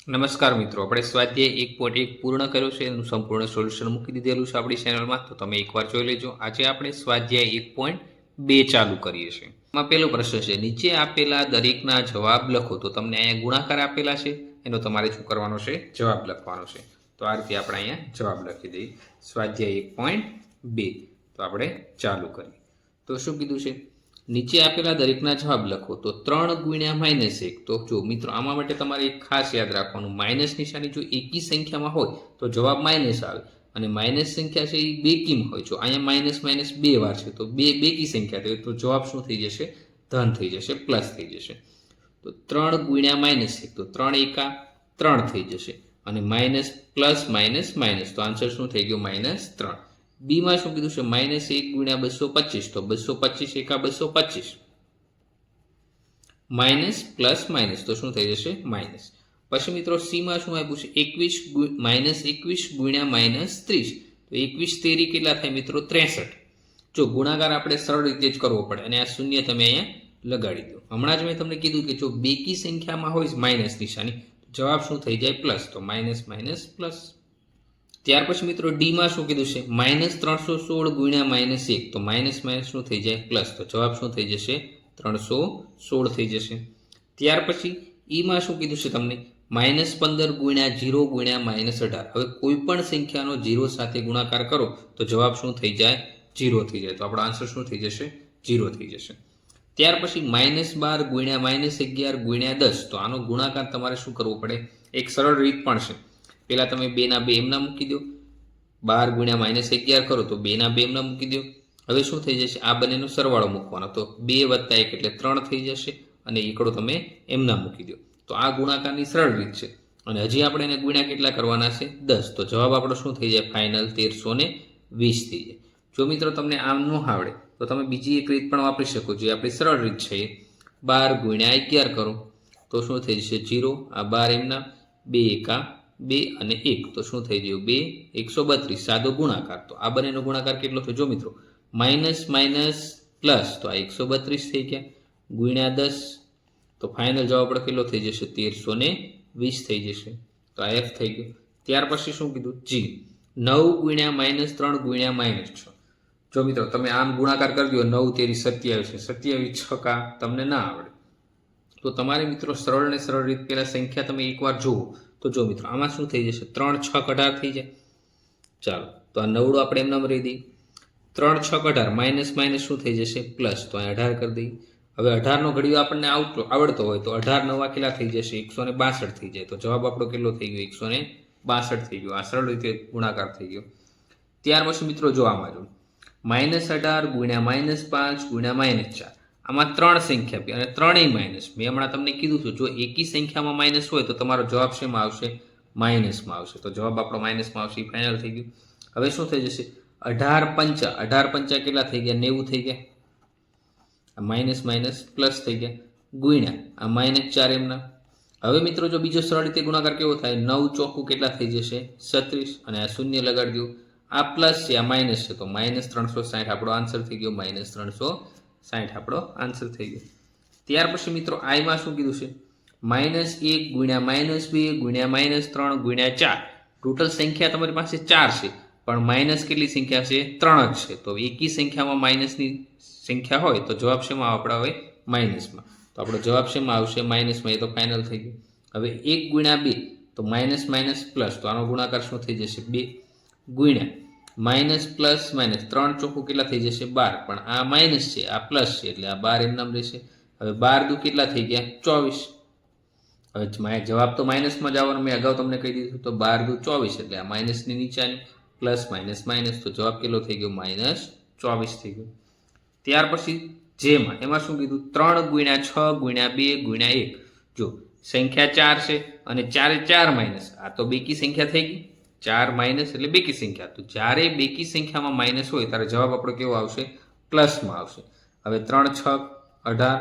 નમસ્કાર મિત્રો, આપણે સ્વાધ્યાય 1.1 પૂર્ણ કર્યો છે. એનું સંપૂર્ણ સોલ્યુશન મૂકી દીધેલું છે આપણી ચેનલમાં, તો તમે એકવાર જોઈ લેજો. આજે આપણે સ્વાધ્યાય 1.2 ચાલુ કરીએ છીએ. એમાં પહેલો પ્રશ્ન છે, નીચે આપેલા દરેકના જવાબ લખો. તો તમને અહીંયા ગુણાકાર આપેલા છે, એનો તમારે શું કરવાનો છે? જવાબ લખવાનો છે. તો આ રીતે આપણે અહીંયા જવાબ લખી દઈએ, સ્વાધ્યાય 1.2. તો આપણે ચાલુ કરીએ. તો શું કીધું છે? નીચે આપેલા દરેકના જવાબ લખો. તો 3 ગુણ્યા -1. તો જો મિત્રો, આમાં માટે તમારે એક ખાસ યાદ રાખવાનું, માઇનસ નિશાની જો એકી સંખ્યામાં હોય તો જવાબ માઇનસ આવે, અને માઇનસ સંખ્યા છે એ બેકીમાં હોય. જો અહીંયા માઇનસ માઇનસ 2 વાર છે તો બેકી સંખ્યા થઈ, તો જવાબ શું થઈ જશે? ધન થઈ જશે, પ્લસ થઈ જશે. તો 3 ગુણ્યા -1, તો 3 એકા 3 થઈ જશે, અને માઇનસ પ્લસ માઇનસ માઇનસ, તો આન્સર શું થઈ ગયો? -3. બી માં શું કીધું છે? -1 ગુણ્યા 225, તો 225 એકા 225, માઇનસ પ્લસ માઇનસ, તો શું થઈ જશે? માઇનસ. પછી મિત્રો સી માં શું આપ્યું છે? 21 ગુણ્યા -30, તો 21 તેરી કેટલા થાય મિત્રો? 63. જો ગુણાકાર આપણે સરળ રીતે જ કરવો પડે, અને આ શૂન્ય તમે અહીંયા લગાડી દો. હમણાં જ મેં તમને કીધું કે જો બેકી સંખ્યામાં હોય માઇનસ નિશાની, જવાબ શું થઈ જાય? પ્લસ. તો માઇનસ માઇનસ પ્લસ. ત્યાર પછી મિત્રો ડીમાં શું કીધું છે? -316 ગુણ્યા -1, તો માઇનસ માઇનસ શું થઈ જાય? પ્લસ. તો જવાબ શું થઈ જશે? 316 થઈ જશે. ત્યાર પછી ઈમાં શું કીધું છે તમને? -15 ગુણ્યા 0 ગુણ્યા -18. હવે કોઈ પણ સંખ્યાનો 0 સાથે ગુણાકાર કરો તો જવાબ શું થઈ જાય? 0 થઈ જાય. તો આપણો આન્સર શું થઈ જશે? 0 થઈ જશે. ત્યાર પછી -12 ગુણ્યા -11 ગુણ્યા 10, તો આનો ગુણાકાર તમારે શું કરવો પડે? એક સરળ રીત પણ છે. પહેલાં તમે 2 ના 2 એમના મૂકી દો, 12 ગુણ્યા -11 કરો તો 2 ના 2 એમના મૂકી દો. હવે શું થઈ જશે? આ બંનેનો સરવાળો મૂકવાનો, તો 2 + 1 એટલે 3 થઈ જશે, અને એકડો તમે એમના મૂકી દો. તો આ ગુણાકારની સરળ રીત છે. અને હજી આપણે એને ગુણ્યા કેટલા કરવાના છે? 10. તો જવાબ આપણો શું થઈ જાય? ફાઇનલ 1320 થઈ જાય. જો મિત્રો તમને આમ ન આવડે તો તમે બીજી એક રીત પણ વાપરી શકો, જે આપણી સરળ રીત છે. 12 ગુણ્યા 11 કરો તો શું થઈ જશે? 0. આ 12 એમના, 2 એકા 2 અને 1, તો શું થઈ ગયું? 2 132. સાદો ગુણાકાર. તો આ બંનેનો ગુણાકાર કેટલો થયો? જો મિત્રો, માઇનસ માઇનસ પ્લસ, તો આ 132 થઈ ગયા, ગુણ્યા 10, તો ફાઇનલ જવાબ આપણો કેટલો થઈ જશે? 1320 થઈ જશે. તો આ એફ થઈ ગયો. ત્યાર પછી શું કીધું? જી. 9 ગુણ્યા -3 ગુણ્યા -6. જો મિત્રો તમે આમ ગુણાકાર કરી દો, 9 તેરી 27 છે, 27 છક્કા તમને ના આવડે, તો તમારે મિત્રો સરળ ને સરળ રીત પહેલા સંખ્યા તમે એકવાર જુઓ. તો જો મિત્રો, આમાં શું થઈ જશે? 3 6 18 થઈ જાય. ચાલો, તો આ નવડો આપણે એમ નામ રહી દઈએ. 3 6 18, માઇનસ માઇનસ શું થઈ જશે? પ્લસ. તો અહીં 18 કરી દઈએ. હવે 18 નો ઘડીયો આપણને આવડતો હોય તો 18 નવા કેટલા થઈ જશે? 162 થઈ જાય. તો જવાબ આપણો કેટલો થઈ ગયો? 162 થઈ ગયો. આ સરળ રીતે ગુણાકાર થઈ ગયો. ત્યાર પછી મિત્રો જો આમાં જો -18 ગુણ્યા -5 ગુણ્યા -4, આમાં 3 સંખ્યા આપી અને ત્રણેય માઇનસ. મેં હમણાં તમને કીધું છું, જો એકી સંખ્યામાં માઇનસ હોય તો તમારો જવાબ શેમાં આવશે? માઇનસમાં આવશે. તો જવાબ આપણો માઇનસમાં આવશે. ફાઇનલ થઈ ગયું. હવે શું થઈ જશે? 18 પંચા કેટલા થઈ ગયા? 90 થઈ ગયા. આ માઇનસ માઇનસ પ્લસ થઈ ગયા, ગુણ્યા આ -4 એમના. હવે મિત્રો જો બીજો સરળ રીતે ગુણાકાર કેવો થાય? 9 ચોખ્ખું કેટલા થઈ જશે? 36, અને આ શૂન્ય લગાડી દો. આ પ્લસ છે, આ માઇનસ છે, તો -360 આપણો આન્સર થઈ ગયો. -360 આપણો આન્સર થઈ ગયો. ત્યાર પછી મિત્રો આઈમાં શું કીધું છે? -1 ગુણ્યા -2 ગુણ્યા -3 ગુણ્યા 4. ટોટલ સંખ્યા તમારી પાસે 4 છે, પણ માઇનસ કેટલી સંખ્યા છે? 3 જ છે. તો એકી સંખ્યામાં માઇનસની સંખ્યા હોય તો જવાબ શેમાં આપણે હોય? માઇનસમાં. તો આપણો જવાબ શેમાં આવશે? માઇનસમાં. એ તો ફાઇનલ થઈ ગયું. હવે 1 ગુણ્યા 2, તો માઇનસ માઇનસ પ્લસ, તો આનો ગુણાકાર શું થઈ જશે? 2 ગુણ્યા માઇનસ પ્લસ માઇનસ, 3 ચોખ્ખું કેટલા થઈ જશે? 12, પણ આ માઇનસ છે, આ પ્લસ છે, એટલે આ 12 એમ નામ રહેશે. હવે 12 દુ કેટલા થઈ ગયા? 24. હવે જવાબ તો માઇનસમાં જ આવવાનો, મેં અગાઉ તમને કહી દીધું. તો 12 દુ 24, એટલે આ માઇનસની નીચાની, પ્લસ માઇનસ માઇનસ, તો જવાબ કેટલો થઈ ગયો? -24 થઈ ગયો. ત્યાર પછી જેમાં એમાં શું કીધું? 3 ગુણ્યા 6 ગુણ્યા 2 ગુણ્યા 1. જો સંખ્યા 4 છે અને 4 એ 4 માઇનસ, આ તો બેકી સંખ્યા થઈ ગઈ. 4 માઇનસ એટલે બેકી સંખ્યા. તો જ્યારે બેકી સંખ્યામાં માઇનસ હોય ત્યારે જવાબ આપણો કેવો આવશે? પ્લસમાં આવશે. હવે 3 6 18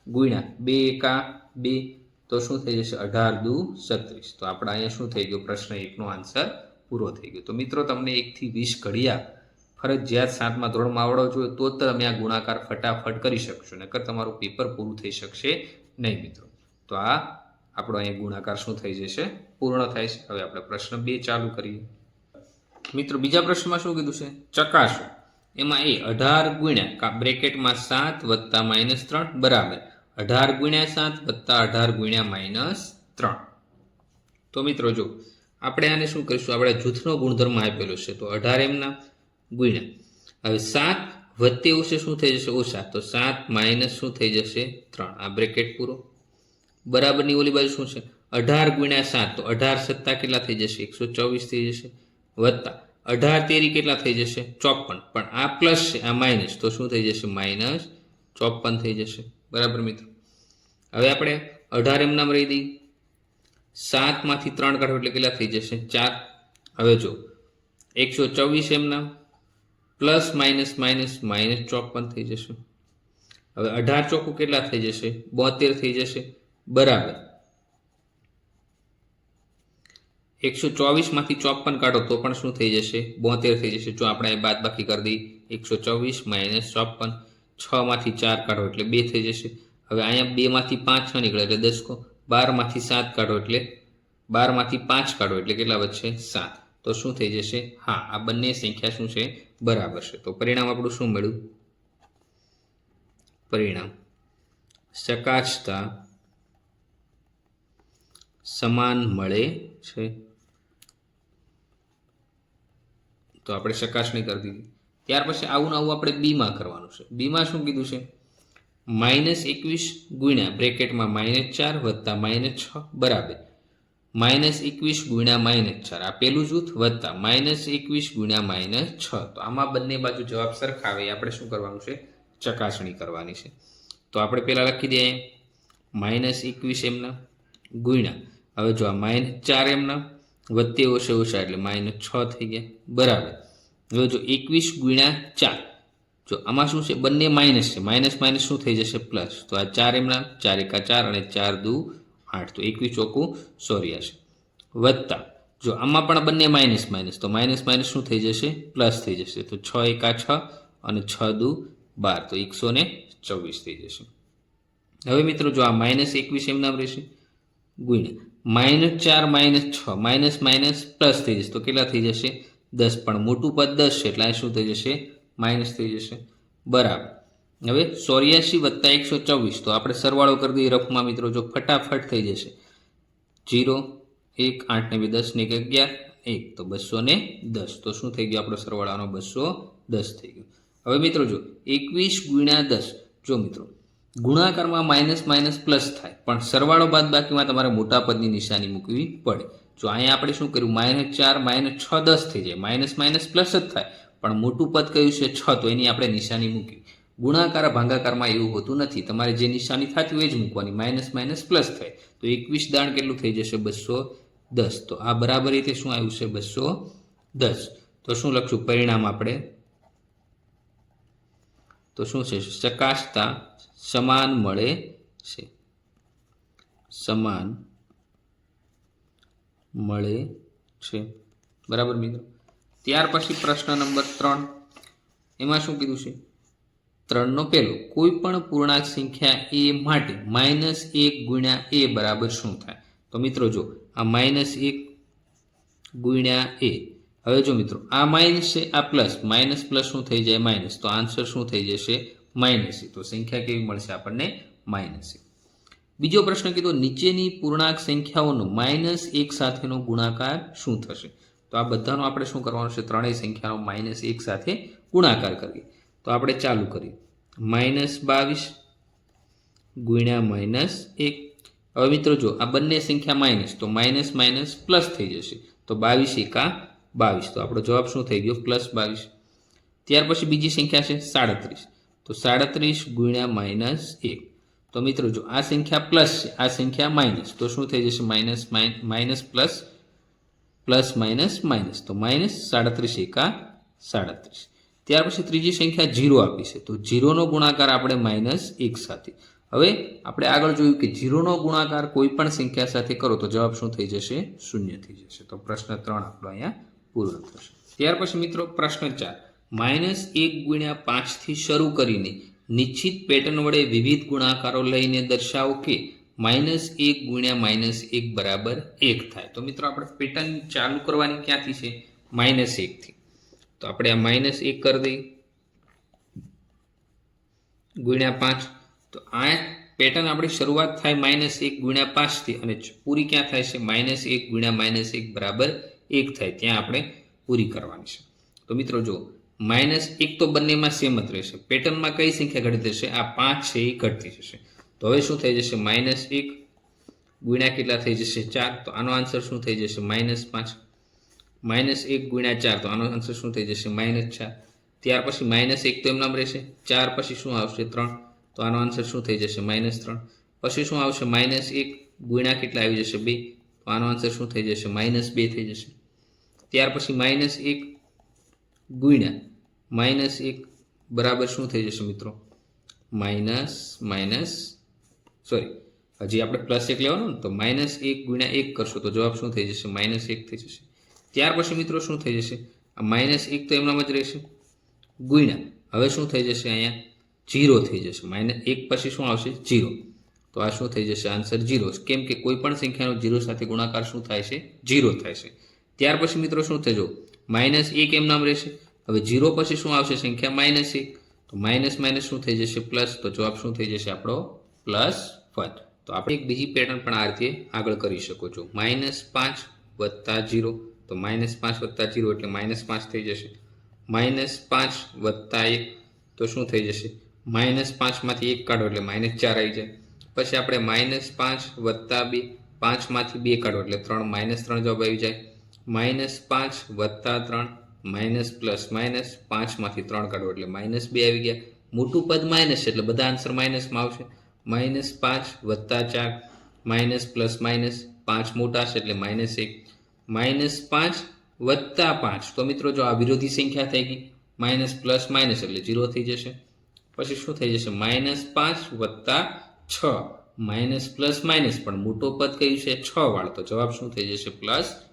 ગુણ્યા 2 એકા 2, તો શું થઈ જશે? 18 દુ 36. તો આપણે અહીંયા શું થઈ ગયું? પ્રશ્ન 1 નો આન્સર પૂરો થઈ ગયો. તો મિત્રો તમને 1 થી 20 ઘડિયા ફરજિયાત 7મા ધોરણમાં આવડવો જોઈએ, તો જ તમે આ ગુણાકાર ફટાફટ કરી શકશો, નકર તમારું પેપર પૂરું થઈ શકશે નહીં મિત્રો. તો આ આપણો અહીંયા ગુણાકાર શું થઈ જશે? પૂર્ણ થાય છે. હવે આપણે પ્રશ્ન 2 ચાલુ કરીએ. મિત્રો બીજા પ્રશ્નમાં શું કીધું છે? ચકાસો. એમાં એ 18 ગુણ્યા બ્રેકેટમાં 7 વત્તા -3 બરાબર 18 ગુણ્યા 7 વત્તા 18 ગુણ્યા -3. તો મિત્રો જો આપણે આને શું કરીશું? આપણે જૂથનો ગુણધર્મ આપેલો છે, તો 18 એમના ગુણ્યા હવે 7 વધતે ઉસે શું થઈ જશે? ઓછા. તો 7 માઇનસ શું થઈ જશે? 3. આ બ્રેકેટ પૂરો. બરાબરની ઓલી બાજુ શું છે? 18 ગુણ્યા 7, તો 18 સત્તા કેટલા થઈ જશે? 124 થઈ જશે. વત્તા 18 તેરી કેટલા થઈ જશે? 54. પણ આ પ્લસ છે, આ માઇનસ, તો શું થઈ જશે? -54 થઈ જશે. બરાબર મિત્રો. હવે આપણે 18 એમ નામ રહી દઈએ. 7 માંથી 3 કાઢો એટલે કેટલા થઈ જશે? 4. હવે જો 124 એમ નામ પ્લસ માઇનસ માઇનસ -54 થઈ જશે. હવે 18 ચોખ્ખું કેટલા થઈ જશે? 72 થઈ જશે. બરાબર 124 માંથી 54 કાઢો તો પણ શું થઈ જશે? 72 થઈ જશે. જો આપણે અહીં બાદ બાકી કરી દઈએ, 124 -54, 6 માંથી 4 કાઢો એટલે 2 થઈ જશે. હવે અહીંયા 2 માંથી 5 ન નીકળે એટલે 10 કો. 12 માંથી 7 કાઢો એટલે 12 માંથી 5 કાઢો એટલે કેટલા વધશે? 7. તો શું થઈ જશે? હા, આ બંને સંખ્યા શું છે? બરાબર છે. તો પરિણામ આપણું શું મળ્યું? પરિણામ ચકાસતા સમાન મળે છે. તો આપણે ચકાસણી કરી દીધી. ત્યાર પછી આવું આવું આપણે બીમાં કરવાનું છે. બીમાં શું કીધું છે? -21 ગુણ્યા બ્રેકેટમાં -4 વત્તા -6 બરાબર -21 ગુણ્યા -4 આ પેલું જૂથ વત્તા -21 ગુણ્યા -6. તો આમાં બંને બાજુ જવાબ સરખા આવે આપણે શું કરવાનું છે? ચકાસણી કરવાની છે. તો આપણે પહેલા લખી દઈએ -21 એમના ગુણ્યા હવે જો આ -4 એમના વધતે ઓછે ઓછા એટલે -6 થઈ ગયા. બરાબર હવે જો 21 ગુણ્યા 4, જો આમાં શું છે? બંને માઇનસ છે. માઇનસ માઇનસ શું થઈ જશે? પ્લસ. તો આ 4 એમના 4 એકા 4 અને 4 દુ 8, તો 21 ચોખ્ખું 84. વત્તા જો આમાં પણ બંને માઇનસ માઇનસ, તો માઇનસ માઇનસ શું થઈ જશે? પ્લસ થઈ જશે. તો 6 એકા 6 અને 6 દુ 12, તો 124 થઈ જશે. હવે મિત્રો જો આ -21 એમ નામ રહેશે ગુણ્યા -4 -6 માઇનસ માઇનસ પ્લસ થઈ જશે. તો કેટલા થઈ જશે? 10. પણ મોટું પદ 10 છે એટલે આ શું થઈ જશે? માઇનસ થઈ જશે. બરાબર હવે 84 વત્તા 124, તો આપણે સરવાળો કરી દઈએ રફમાં મિત્રો. જો ફટાફટ થઈ જશે 0 1 8 ને 2 10 ને 1 11 1, તો 210. તો શું થઈ ગયું? આપણો સરવાળાનો 210 થઈ ગયો. હવે મિત્રો જો 21 ગુણ્યા 10, જો મિત્રો ગુણાકારમાં માઇનસ માઇનસ પ્લસ થાય, પણ સરવાળો બાદ બાકીમાં તમારે મોટા પદની નિશાની મૂકવી પડે. જો અહીંયા આપણે શું કર્યું? -4 -6 10 થઈ જાય. માઇનસ માઇનસ પ્લસ જ થાય, પણ મોટું પદ કયું છે? 6, તો એની આપણે નિશાની મૂકી. ગુણાકાર ભાગાકારમાં એવું હોતું નથી. તમારે જે નિશાની થતી હોય એ જ મૂકવાની. માઇનસ માઇનસ પ્લસ થાય, તો 21 દાણ કેટલું થઈ જશે? 210. તો આ બરાબર રીતે શું આવ્યું છે? 210. તો શું લખશું પરિણામ આપણે? તો શું છે? ચકાસતા સમાન મળે છે. સમાન મળે છે. બરાબર મિત્રો. ત્યાર પછી પ્રશ્ન નંબર 3, એમાં શું કીધું છે? 3 નો પહેલો કોઈ પણ પૂર્ણાંક સંખ્યા a માટે -1 ગુણ્યા a બરાબર શું થાય? તો મિત્રો જો આ -1 ગુણ્યા a. હવે જો મિત્રો આ માઇનસ છે, આ પ્લસ. માઇનસ પ્લસ શું થઈ જાય? માઇનસ. તો આન્સર શું થઈ જશે? -1. તો સંખ્યા કેવી મળશે આપણને? -1. બીજો પ્રશ્ન કીધો નીચેની પૂર્ણાંક સંખ્યાઓનો -1 સાથેનો ગુણાકાર શું થશે? તો આ બધાનો આપણે શું કરવાનું છે? ત્રણેય સંખ્યાનો -1 સાથે ગુણાકાર કરીએ. તો આપણે ચાલુ કરીએ. -22 ગુણ્યા -1. હવે મિત્રો જો આ બંને સંખ્યા માઇનસ, તો માઇનસ માઇનસ પ્લસ થઈ જશે. તો 22 એકા 22, તો આપણો જવાબ શું થઈ ગયો? +22. ત્યાર પછી બીજી સંખ્યા છે 37. તો 37 ગુણ્યા -1. તો મિત્રો જો આ સંખ્યા પ્લસ છે, આ સંખ્યા માઇનસ, તો શું થઈ જશે? Minus plus plus minus minus, તો -37 એકા 37. ત્યાર પછી ત્રીજી સંખ્યા 0 આપી છે, તો 0નો ગુણાકાર આપણે -1 સાથે. હવે આપણે આગળ જોયું કે 0નો ગુણાકાર કોઈ પણ સંખ્યા સાથે કરો તો જવાબ શું થઈ જશે? 0 થઈ જશે. તો પ્રશ્ન 3 આપણો અહીંયા પૂર્ણ થશે. ત્યાર પછી મિત્રો પ્રશ્ન 4, -1 ગુણ્યા 5 થી શરૂ કરીને નિશ્ચિત પેટર્ન વડે વિવિધ ગુણાકારો લઈને દર્શાવો કે -1 ગુણ્યા -1 બરાબર 1 થાય. તો મિત્રો આપણે પેટર્ન ચાલુ કરવાની ક્યાંથી છે? -1 થી. તો આપણે આ -1 કરી દઈએ ગુણ્યા 5. તો આ પેટર્ન આપણી શરૂઆત થાય -1 ગુણ્યા 5 થી અને પૂરી ક્યાં થાય છે? -1 ગુણ્યા -1 બરાબર 1 થાય ત્યાં આપણે પૂરી કરવાની છે. તો મિત્રો જો -1 તો બંનેમાં સેમ જ રહેશે. પેટર્નમાં કઈ સંખ્યા ઘટતી જશે? આ 5 છે એ ઘટતી જશે. તો હવે શું થઈ જશે? -1 ગુણ્યા કેટલા થઈ જશે? 4. તો આનો આન્સર શું થઈ જશે? -5. -1 ગુણ્યા 4. તો આનો આન્સર શું થઈ જશે? -4. ત્યાર પછી -1 તો એમ નામ રહેશે. 4 પછી શું આવશે? 3. તો આનો આન્સર શું થઈ જશે? -3. પછી શું આવશે? -1 ગુણ્યા કેટલા આવી જશે? 2. તો આનો આન્સર શું થઈ જશે? -2 થઈ જશે. ત્યાર પછી -1 ગુણ્યા -1 બરાબર શું થઈ જશે મિત્રો? હજી આપણે +1 લેવાનું ને, તો -1 ગુણ્યા 1 કરશો તો જવાબ શું થઈ જશે? -1 થઈ જશે. ત્યાર પછી મિત્રો શું થઈ જશે? આ -1 તો એમનામ જ રહેશે ગુણ્યા હવે શું થઈ જશે? અહીંયા 0 થઈ જશે. -1 પછી શું આવશે? 0. તો આ શું થઈ જશે? આન્સર 0. કેમ કે કોઈ પણ સંખ્યાનો 0 સાથે ગુણાકાર શું થાય છે? 0 થાય છે. ત્યાર પછી મિત્રો શું થશે? -1 એમ નામ રહેશે. હવે 0 પછી શું આવશે? સંખ્યા -1. તો માઇનસ શું થઈ જશે? પ્લસ. તો જવાબ શું થઈ જશે આપણો? +1. તો આપણે એક બીજી પેટર્ન પણ આ રીતે આગળ કરી શકો છો. -5 + 0. તો -5 + 0 એટલે -5 થઈ જશે. -5 + 1 તો શું થઈ જશે? -5 માંથી 1 કાઢો એટલે -4 આવી જાય. પછી આપણે -5 + 2. 5 માંથી 2 કાઢો એટલે 3. -3 જવાબ આવી જાય. -5 + 3 પ્લસ માઇનસ 5 માંથી 3 કાઢો એટલે -2 આવી ગયા. મોટું પદ માઇનસ એટલે બધા આન્સર માઇનસમાં આવશે. -5 + 4 માઇનસ પ્લસ માઇનસ 5 મોટા છે એટલે -1. -5 + 5 તો મિત્રો જો આ વિરોધી સંખ્યા થઈ ગઈ. માઇનસ પ્લસ માઇનસ એટલે 0 થઈ જશે. પછી શું થઈ જશે? -5 + 6 માઇનસ પ્લસ માઇનસ પણ મોટો પદ કયું છે? 6 વાળો. તો જવાબ શું થઈ જશે?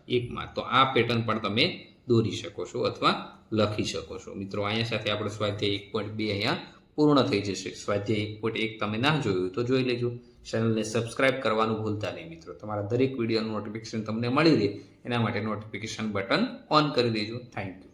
+1 માં. તો આ પેટર્ન પણ તમે દોરી શકો છો અથવા લખી શકો છો. મિત્રો અહીંયા સાથે આપણે સ્વાધ્યાય 1.2 અહીંયા પૂર્ણ થઈ જશે. સ્વાધ્યાય 1.1 તમે ના જોયું તો જોઈ લેજો. ચેનલને સબસ્ક્રાઇબ કરવાનું ભૂલતા નહીં મિત્રો. તમારા દરેક વિડીયોનું નોટિફિકેશન તમને મળી રહે એના માટે નોટિફિકેશન બટન ઓન કરી દેજો. Thank you.